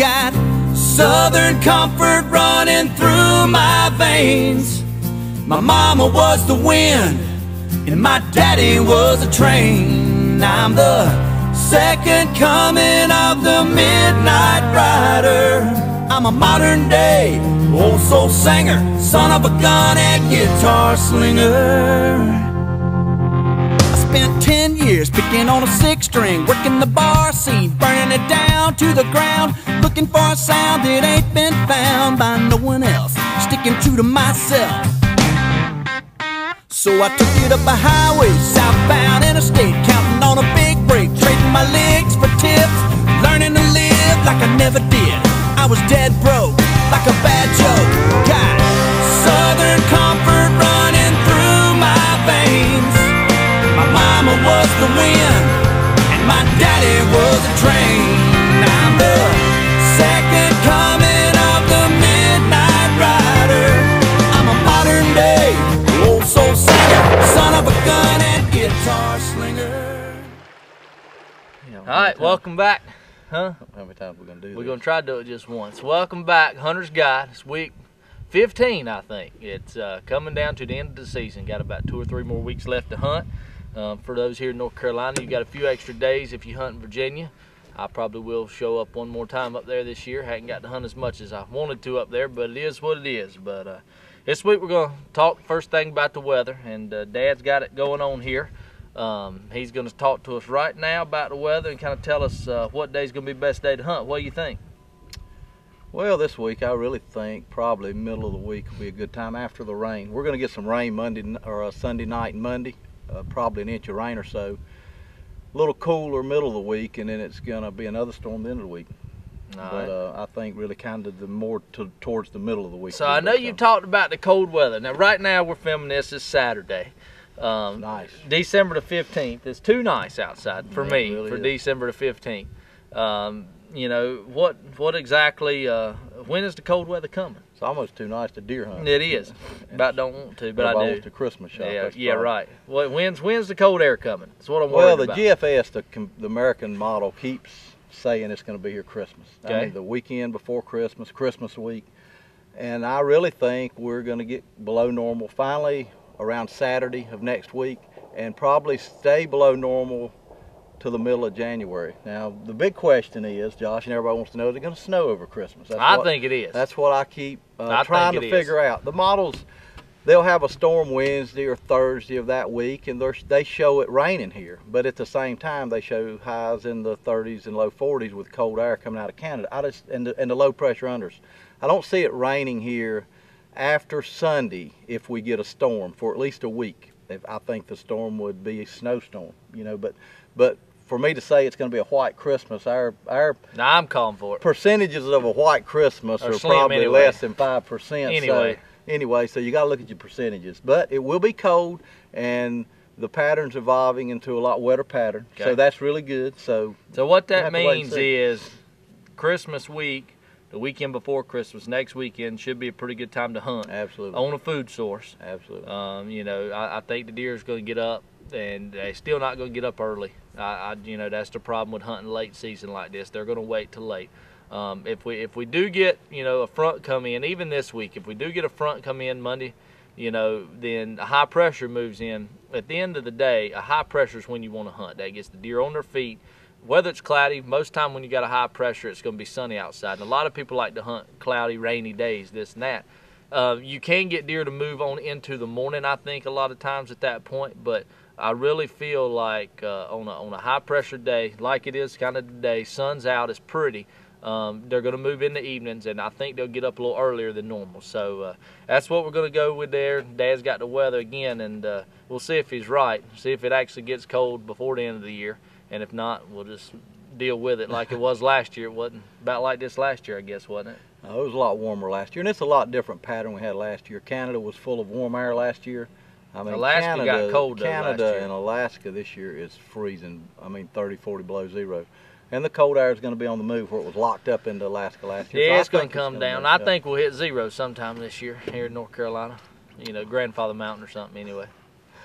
got Southern comfort running through my veins. My mama was the wind and my daddy was a train. I'm the second coming of the midnight rider. I'm a modern day old soul singer, son of a gun and guitar slinger. I spent 10 years picking on a 6-string, working the bar scene, burning it down to the ground, looking for a sound that ain't been found by no one else, sticking true to myself. So I took it up a highway, southbound interstate, counting on a big break, trading my legs for tips, learning to live like I never did. I was dead broke, like a bad joke. Got Southern comfort running through my veins. My mama was the wind and my daddy was a train. I'm the second coming of the midnight rider. I'm a modern day old soul singer, son of a gun and guitar slinger. Alright, welcome back. Huh? How many times are we going to do this? We're going to try to do it just once. Welcome back, Hunter's Guide. It's week 15, I think. It's coming down to the end of the season. Got about 2 or 3 more weeks left to hunt. For those here in North Carolina, you got a few extra days if you hunt in Virginia. I probably will show up one more time up there this year. Hadn't got to hunt as much as I wanted to up there, but it is what it is. But this week we're going to talk first thing about the weather, and Dad's got it going on here. He's going to talk to us right now about the weather and kind of tell us what day's going to be the best day to hunt. What do you think? Well, this week I really think probably middle of the week will be a good time after the rain. We're going to get some rain Monday or Sunday night and Monday, probably an inch of rain or so. A little cooler middle of the week, and then it's going to be another storm the end of the week. But I think really kind of the more towards the middle of the week. So I know you talked about the cold weather. Now right now we're filming this Saturday. Nice. December the 15th. It's too nice outside for me, really for is. December the 15th. You know, what exactly, when is the cold weather coming? It's almost too nice to deer hunt. It is. About don't want to, but I do. Almost a Christmas shop. Yeah, right. Well, when's the cold air coming? That's what I'm worried Well, the about. GFS, the American model, keeps saying it's going to be here Christmas. Okay. I mean, the weekend before Christmas, Christmas week. And I really think we're going to get below normal finally around Saturday of next week, and probably stay below normal to the middle of January. Now, the big question is, Josh, and everybody wants to know, is it going to snow over Christmas? I think it is. That's what I keep trying to figure out. The models, they'll have a storm Wednesday or Thursday of that week, and they show it raining here. But at the same time, they show highs in the 30s and low 40s with cold air coming out of Canada. And the low pressure unders. I don't see it raining here after Sunday if we get a storm for at least a week. I think the storm would be a snowstorm, you know, but for me to say it's going to be a white Christmas, our Now I'm calling for it. percentages of a white Christmas are slim probably anyway. less than 5%. Anyway. So you got to look at your percentages. But it will be cold, and the pattern's evolving into a lot wetter pattern. Okay. So that's really good. So what we'll that have to wait and means see. is Christmas week, the weekend before Christmas, next weekend should be a pretty good time to hunt. Absolutely. On a food source. Absolutely. You know, I think the deer is going to get up, and they're still not going to get up early. You know, that's the problem with hunting late season like this. They're going to wait till late. If we do get, you know, a front come in, even this week, if we do get a front come in Monday, you know, then a high pressure moves in. At the end of the day, a high pressure is when you want to hunt. That gets the deer on their feet. Whether it's cloudy, most time when you got a high pressure, it's going to be sunny outside. And a lot of people like to hunt cloudy, rainy days, this and that. You can get deer to move on into the morning, I think, a lot of times at that point. But I really feel like on a high pressure day, like it is kind of today, sun's out, it's pretty. They're going to move in the evenings, and I think they'll get up a little earlier than normal. So that's what we're going to go with there. Dad's got the weather again, and we'll see if he's right, see if it actually gets cold before the end of the year. And if not, we'll just deal with it like it was last year. It wasn't about like this last year, I guess, wasn't it? It was a lot warmer last year, and it's a lot different pattern we had last year. Canada was full of warm air last year. I mean, Alaska got cold though last Canada year. and Alaska this year is freezing. I mean, 30, 40 below zero. And the cold air is going to be on the move where it was locked up into Alaska last year. Yeah, So it's going to come down. I think we'll hit zero sometime this year here in North Carolina. You know, Grandfather Mountain or something anyway.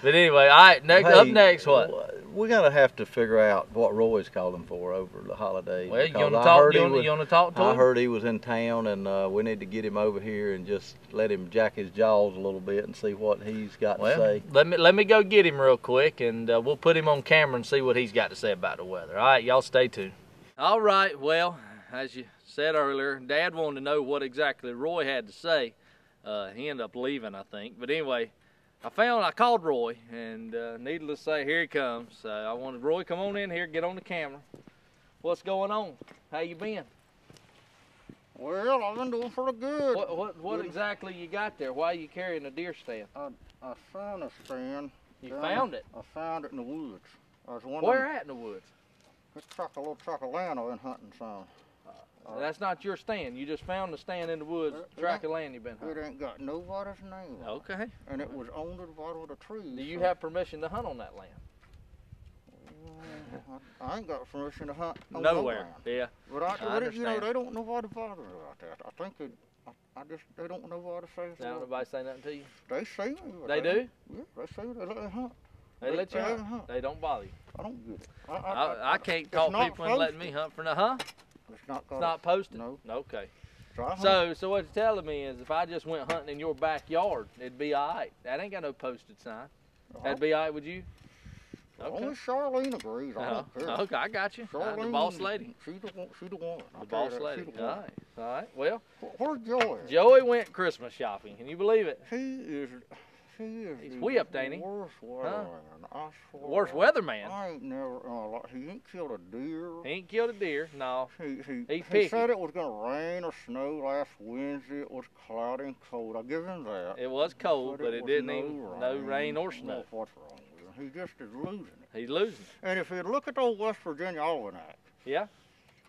But anyway, all right. Up next, what? We're gonna have to figure out what Roy's calling for over the holidays. Well, you want to talk? You want to talk to him? I heard he was in town, and we need to get him over here and just let him jack his jaws a little bit and see what he's got to say. Let me go get him real quick, and we'll put him on camera and see what he's got to say about the weather. All right, y'all stay tuned. All right. Well, as you said earlier, Dad wanted to know what exactly Roy had to say. He ended up leaving, I think. But anyway, I called Roy, and needless to say, here he comes. I wanted Roy, come on in here, get on the camera. What's going on? How you been? Well, I've been doing pretty good. What exactly you got there? Why are you carrying a deer stand? I found a stand. You found it? I found it in the woods. Where at in the woods? It's a little track of land I've been hunting some. That's not your stand. You just found the stand in the woods, track of land you've been hunting. It ain't got nobody's name on it. Okay. And it was on the bottom of the tree. Do you have permission to hunt on that land? I ain't got permission to hunt on nowhere. No land. Yeah. But you know, they don't know nobody bother me about that. I think they don't know what to say. Nobody say nothing to you? They see me. They do? Yeah, they see me. They let me hunt. They let you hunt? They don't bother you? I don't get it. I can't talk people into letting me hunt for nothing. It's not posted? No. Okay. So what you're telling me is if I just went hunting in your backyard, it'd be all right. That ain't got no posted sign. That'd be all right with you? Okay. Only Charlene agrees. I don't care. Okay, I got you. Charlene, the boss lady. She's the one. The boss lady. All right. Well. Where's Joey? Joey went Christmas shopping. Can you believe it? He's whipped, ain't he? Worst weatherman. I swear. Worst weatherman? I ain't never. He ain't killed a deer. He ain't killed a deer. No. He said it was gonna rain or snow last Wednesday. It was cloudy and cold. I give him that. It was cold, but it didn't even no rain or snow. What's wrong with him? He just is losing it. He's losing. And if he'd look at the old West Virginia Almanac. Yeah.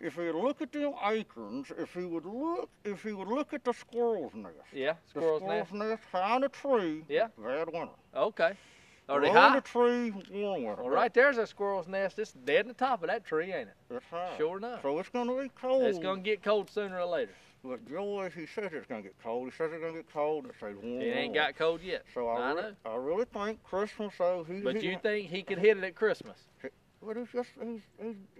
If he'd look at them acorns, if he would look at the squirrel's nest. Yeah, squirrel's nest high in a tree. Yeah. Bad winter. Okay. Are they low high? in the tree, warm winter. Well, right there's a squirrel's nest. It's dead in the top of that tree, ain't it? It's high. Sure enough. So it's gonna be cold. It's gonna get cold sooner or later. But Joey, he says it's gonna get cold. He says it's gonna get cold. It says warm. It ain't got cold yet. So I really think Christmas. So But you think he could hit it at Christmas? But it's just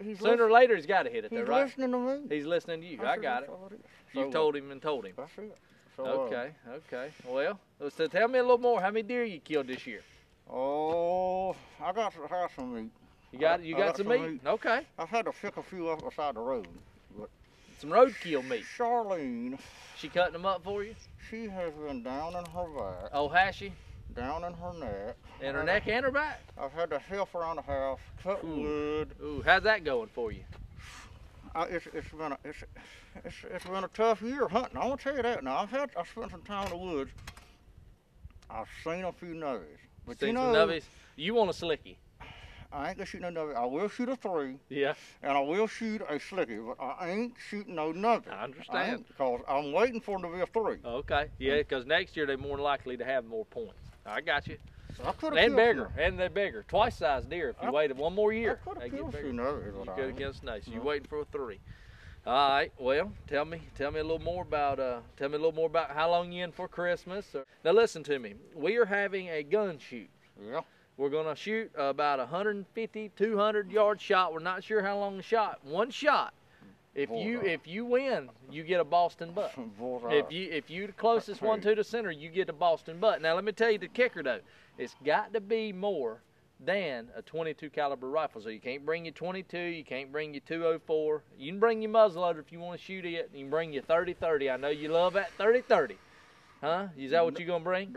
he's sooner or later he's got to hit it, though, right? He's listening to me. He's listening to you. I got it. You told him and told him. That's it. So, okay. Well, so tell me a little more. How many deer you killed this year? Oh, I got to have some meat. You got some meat? Okay. I've had to pick a few up beside the road. But some roadkill meat. Charlene. She cutting them up for you? She has been down in her back. Oh, has she? Down in her neck. In her neck and her back? I've had to help around the house, cut wood. Ooh, how's that going for you? It's been a tough year hunting. I want to tell you that. Now I spent some time in the woods. I've seen a few nubbies. But seen some nubbies? You want a slicky? I ain't gonna shoot no nubby. I will shoot a 3. Yeah. And I will shoot a slicky, but I ain't shooting no nubby. I understand. Because I'm waiting for them to be a 3. Okay. Yeah, because next year they're more likely to have more points. I got you. So and bigger, and they're bigger. Twice size deer. If you waited one more year, they get bigger. You could have killed snakes. You waiting for a 3. All right. Well, tell me a little more about how long you in for Christmas. Now listen to me. We are having a gun shoot. Yeah. We're gonna shoot about 150, 200 yard shot. We're not sure how long the shot. One shot. If you win, you get a Boston butt. If you the closest one to the center, you get a Boston butt. Now let me tell you the kicker though. It's got to be more than a 22 caliber rifle. So you can't bring your 22, you can't bring your 204. You can bring your muzzleloader if you want to shoot it. You can bring your 30-30. I know you love that 30-30. Huh? Is that what you're going to bring?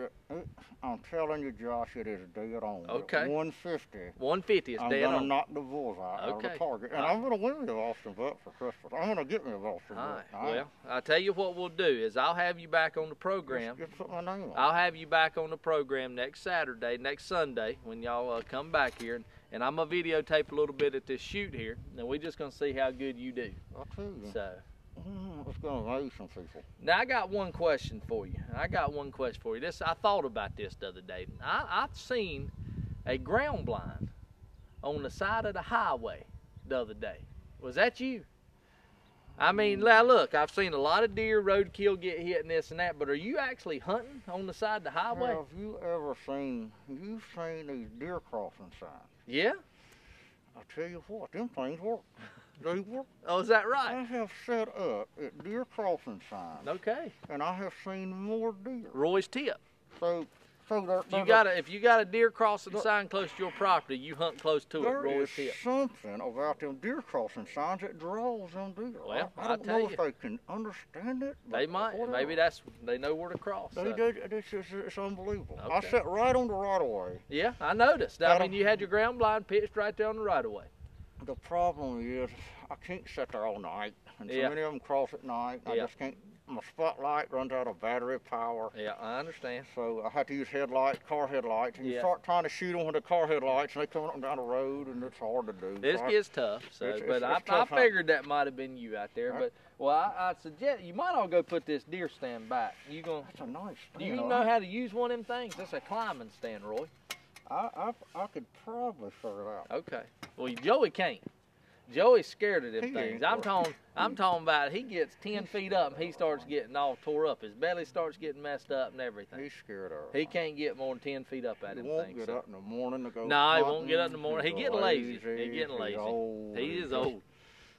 I'm telling you, Josh, it is dead on. Okay. 150. 150 is dead on. I'm going to knock the bullseye out of the target. And I'm going to win me a Boston butt for Christmas. I'm going to get me a Boston butt. Well, I'll tell you what we'll do is I'll have you back on the program. Just put my name on. I'll have you back on the program next Saturday, next Sunday, when y'all come back here. And I'm going to videotape a little bit at this shoot here. And we're just going to see how good you do. I'll tell you. So. It's going to amaze some people. Now, I got one question for you. I thought about this the other day. I've seen a ground blind on the side of the highway the other day. Was that you? I mean, now look, I've seen a lot of deer roadkill get hit and this and that, but are you actually hunting on the side of the highway? Have you ever seen, you've seen these deer crossing signs? Yeah. I tell you what, them things work. They work. Oh, is that right? I have set up at deer crossing signs. Okay. And I have seen more deer. Roy's tip. So if you got a deer crossing sign close to your property, you hunt close to it. Roy's tip. There is something about them deer crossing signs that draws them deer. Well, I don't know if they can understand it. They might. Maybe they know where to cross. It's unbelievable. Okay. I sat right on the right of way. Yeah, I noticed. I mean, you had your ground blind pitched right there on the right of way. The problem is I can't sit there all night, and so many of them cross at night. I just can't. My spotlight runs out of battery power. Yeah, I understand. So I had to use car headlights, and you start trying to shoot them with the car headlights, and they come up and down the road, and it's hard to do. This gets tough. So, but I figured that might have been you out there. But I suggest you might all go put this deer stand back. That's a nice stand. Do you know how to use one of them things? That's a climbing stand, Roy. I could probably figure it out. Okay. Well, Joey can't. Joey's scared of them things. I'm talking about he gets 10 feet up and he starts getting all tore up. His belly starts getting messed up and everything. He's scared of it. He can't get more than 10 feet up at him. He won't get up in the morning to go. No, he won't get up in the morning. He's getting lazy. He's getting lazy. He is old.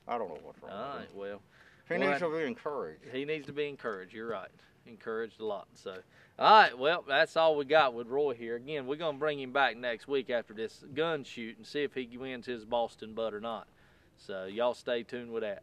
I don't know what's wrong. All right, well. He needs to be encouraged. He needs to be encouraged. You're right. Encouraged a lot. So, all right, well, that's all we got with Roy here. Again, we're going to bring him back next week after this gun shoot and see if he wins his Boston butt or not. So y'all stay tuned with that.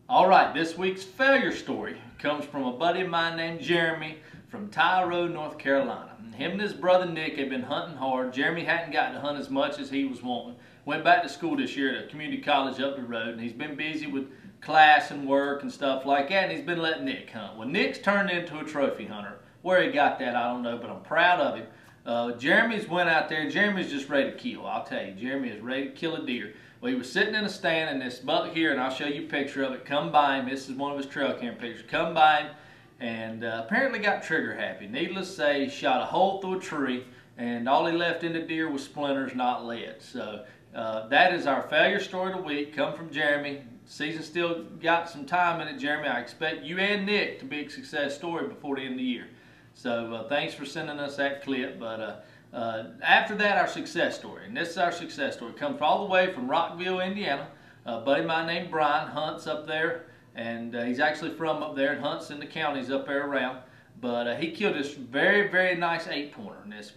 All right, this week's failure story comes from a buddy of mine named Jeremy from Tyro, North Carolina. Him and his brother Nick had been hunting hard. Jeremy hadn't gotten to hunt as much as he was wanting. Went back to school this year at a community college up the road, and he's been busy with class and work and stuff like that, and he's been letting Nick hunt. Well, Nick's turned into a trophy hunter. Where he got that, I don't know, but I'm proud of him. Jeremy's went out there. Jeremy's just ready to kill. I'll tell you, Jeremy is ready to kill a deer. Well, he was sitting in a stand, and this buck here, and I'll show you a picture of it, come by him. This is one of his trail cam pictures. Come by him, and apparently got trigger happy. Needless to say, he shot a hole through a tree, and all he left in the deer was splinters, not lead. So that is our failure story of the week. Come from Jeremy. Season still got some time in it, Jeremy. I expect you and Nick to be a success story before the end of the year. So thanks for sending us that clip. But after that, our success story. And this is our success story. It comes all the way from Rockville, Indiana. A buddy of mine named Brian hunts up there. And he's actually from up there and hunts in the counties up there around. But he killed this very, very nice 8-pointer. And this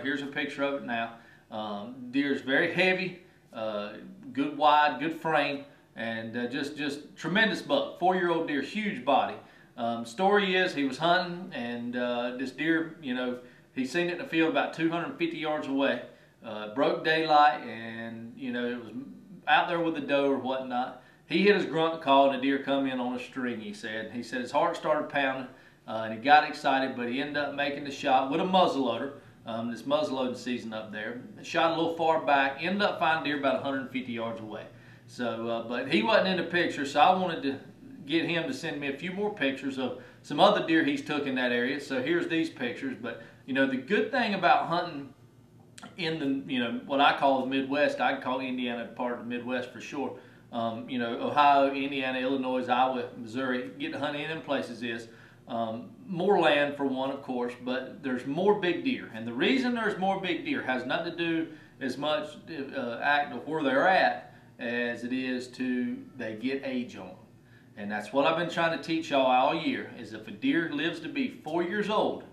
here's a picture of it now. Deer's very heavy, good wide, good frame. And just tremendous buck. 4-year-old deer, huge body. Story is he was hunting, and this deer, he seen it in the field about 250 yards away. Broke daylight, and it was out there with the doe or whatnot. He hit his grunt call, and the deer come in on a string. He said his heart started pounding, and he got excited, but he ended up making the shot with a muzzleloader. This muzzleloading season up there. Shot a little far back. Ended up finding deer about 150 yards away. So, but he wasn't in the picture, so I wanted to get him to send me a few more pictures of some other deer he's took in that area. So here's these pictures. But the good thing about hunting in the what I call the Midwest, I'd call Indiana part of the Midwest for sure. Ohio, Indiana, Illinois, Iowa, Missouri, get to hunt in them places is more land for one, of course, but there's more big deer. And the reason there's more big deer has nothing to do as much act of where they're at as it is to they get age on them. And that's what I've been trying to teach y'all all year, is if a deer lives to be 4 years old,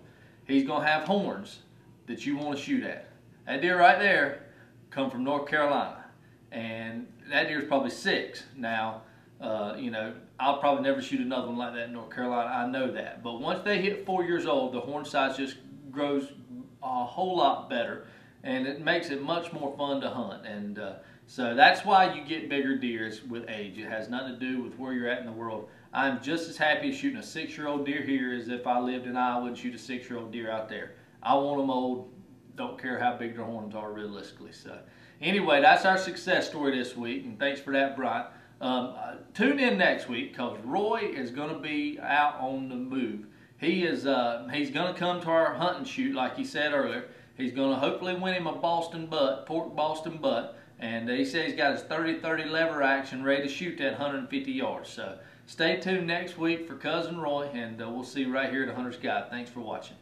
he's going to have horns that you want to shoot at. That deer right there come from North Carolina, and that deer's probably 6. Now, I'll probably never shoot another one like that in North Carolina. I know that. But once they hit 4 years old, the horn size just grows a whole lot better, and it makes it much more fun to hunt. And so that's why you get bigger deers with age. It has nothing to do with where you're at in the world. I'm just as happy shooting a 6-year-old deer here as if I lived in Iowa and shoot a 6-year-old deer out there. I want them old. Don't care how big their horns are realistically. So anyway, that's our success story this week, and thanks for that, Brian. Tune in next week because Roy is going to be out on the move. He's going to come to our hunting shoot like he said earlier. He's going to hopefully win him a Boston butt, pork Boston butt. And he said he's got his 30-30 lever action ready to shoot that 150 yards. So stay tuned next week for Cousin Roy, and we'll see you right here at Hunter's Guide. Thanks for watching.